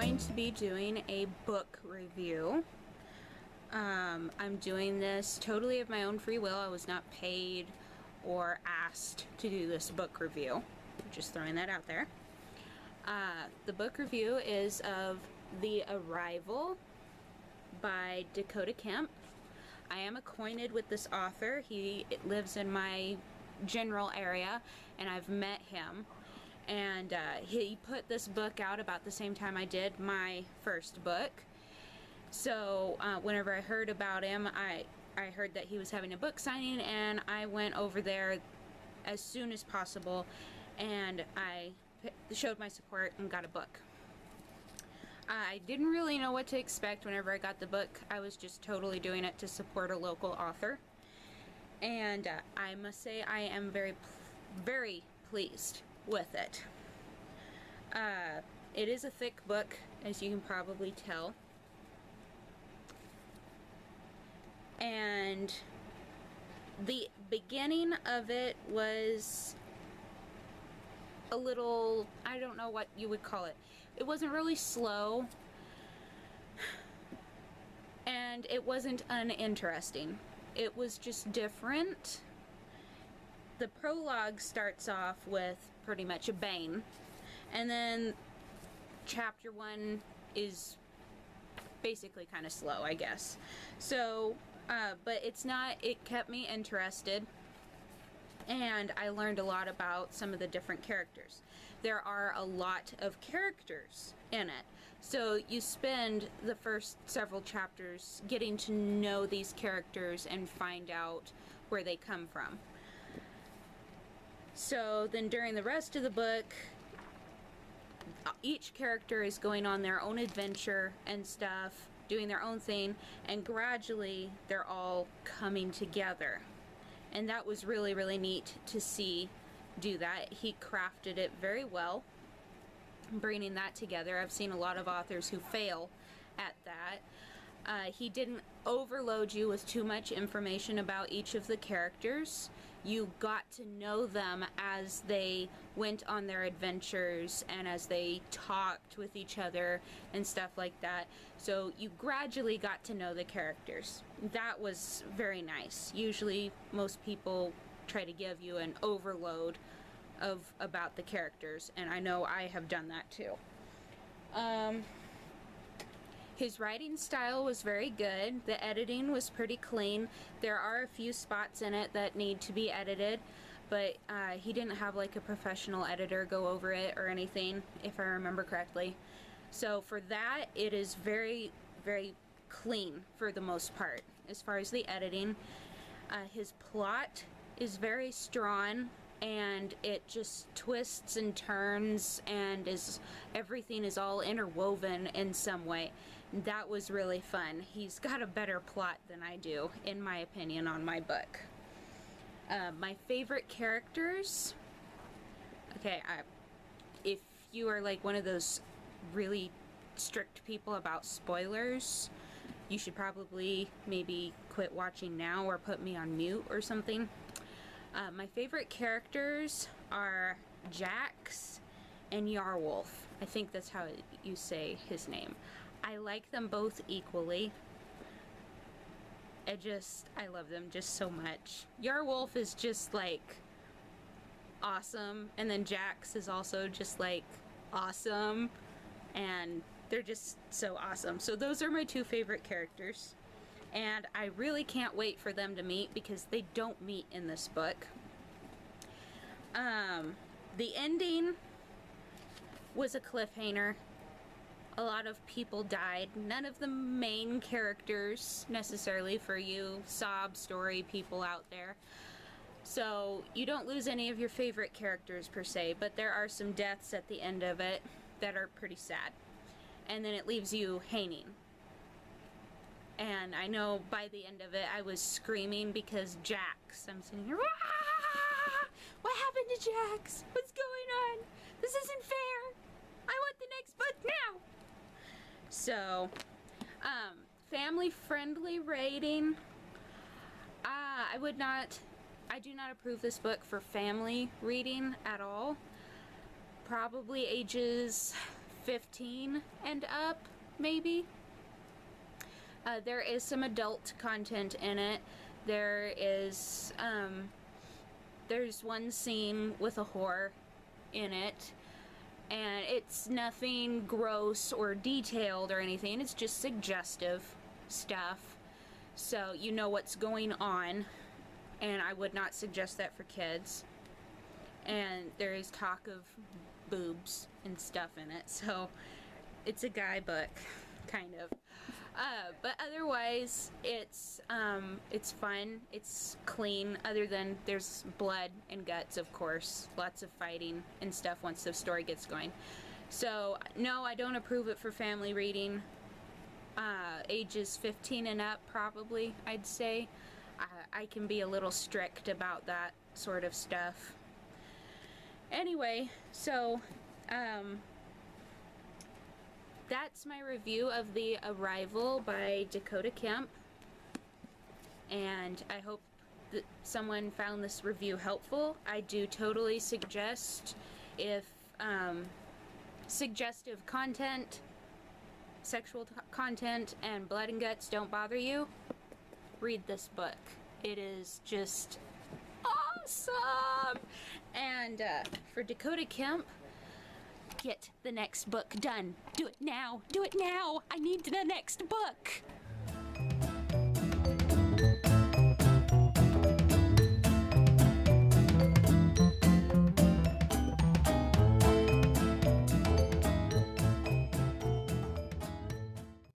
going to be doing a book review. I'm doing this totally of my own free will. I was not paid or asked to do this book review. Just throwing that out there. The book review is of The Arrival by Dakota Kemp. I am acquainted with this author. He lives in my general area and I've met him. And he put this book out about the same time I did my first book. So whenever I heard about him, I heard that he was having a book signing, and I went over there as soon as possible and I showed my support and got a book. I didn't really know what to expect whenever I got the book. I was just totally doing it to support a local author. And I must say I am very pleased with it. It is a thick book, as you can probably tell. And the beginning of it was a little, I don't know what you would call it. It wasn't really slow, and it wasn't uninteresting. It was just different. The prologue starts off with pretty much a bang, and then chapter 1 is basically kind of slow, I guess. So, but it's not, it kept me interested, and I learned a lot about some of the different characters. There are a lot of characters in it, so you spend the first several chapters getting to know these characters and find out where they come from. So then during the rest of the book, each character is going on their own adventure and stuff, doing their own thing, and gradually they're all coming together. And that was really neat to see do that. He crafted it very well, bringing that together. I've seen a lot of authors who fail at that. He didn't overload you with too much information about each of the characters. You got to know them as they went on their adventures and as they talked with each other and stuff like that. So you gradually got to know the characters. That was very nice. Usually most people try to give you an overload of about the characters, and I know I have done that too. His writing style was very good. The editing was pretty clean. There are a few spots in it that need to be edited, but he didn't have like a professional editor go over it or anything, if I remember correctly. So for that, it is very clean for the most part. As far as the editing, his plot is very strong, and it just twists and turns, and everything is all interwoven in some way. That was really fun. He's got a better plot than I do, in my opinion, on my book. My favorite characters, okay, if you are like one of those really strict people about spoilers, you should probably maybe quit watching now or put me on mute or something. My favorite characters are Jax and Yarwolf. I think that's how you say his name. I like them both equally. I love them just so much. Yarwolf is just like awesome, and then Jax is also just like awesome, and they're just so awesome. So those are my two favorite characters. And I really can't wait for them to meet, because they don't meet in this book. The ending was a cliffhanger. A lot of people died. None of the main characters necessarily, for you sob story people out there. So you don't lose any of your favorite characters per se, but there are some deaths at the end of it that are pretty sad. And then it leaves you hanging. And I know by the end of it, I was screaming because Jax, I'm sitting here, "Ah! What happened to Jax? What's going on? This isn't fair. I want the next book now." So, family-friendly rating. I do not approve this book for family reading at all. Probably ages 15 and up, maybe. There is some adult content in it. There's one scene with a whore in it, and it's nothing gross or detailed or anything. It's just suggestive stuff, so you know what's going on, and I would not suggest that for kids. And there is talk of boobs and stuff in it, so it's a guy book, kind of. But otherwise, it's fun. It's clean, other than there's blood and guts, of course. Lots of fighting and stuff once the story gets going. So, no, I don't approve it for family reading. Ages 15 and up, probably, I'd say. I can be a little strict about that sort of stuff. Anyway, so, that's my review of The Arrival by Dakota Kemp, and I hope that someone found this review helpful. I do totally suggest, if suggestive content, sexual content, and blood and guts don't bother you, read this book. It is just awesome! And for Dakota Kemp, get the next book done. Do it now. Do it now. I need the next book.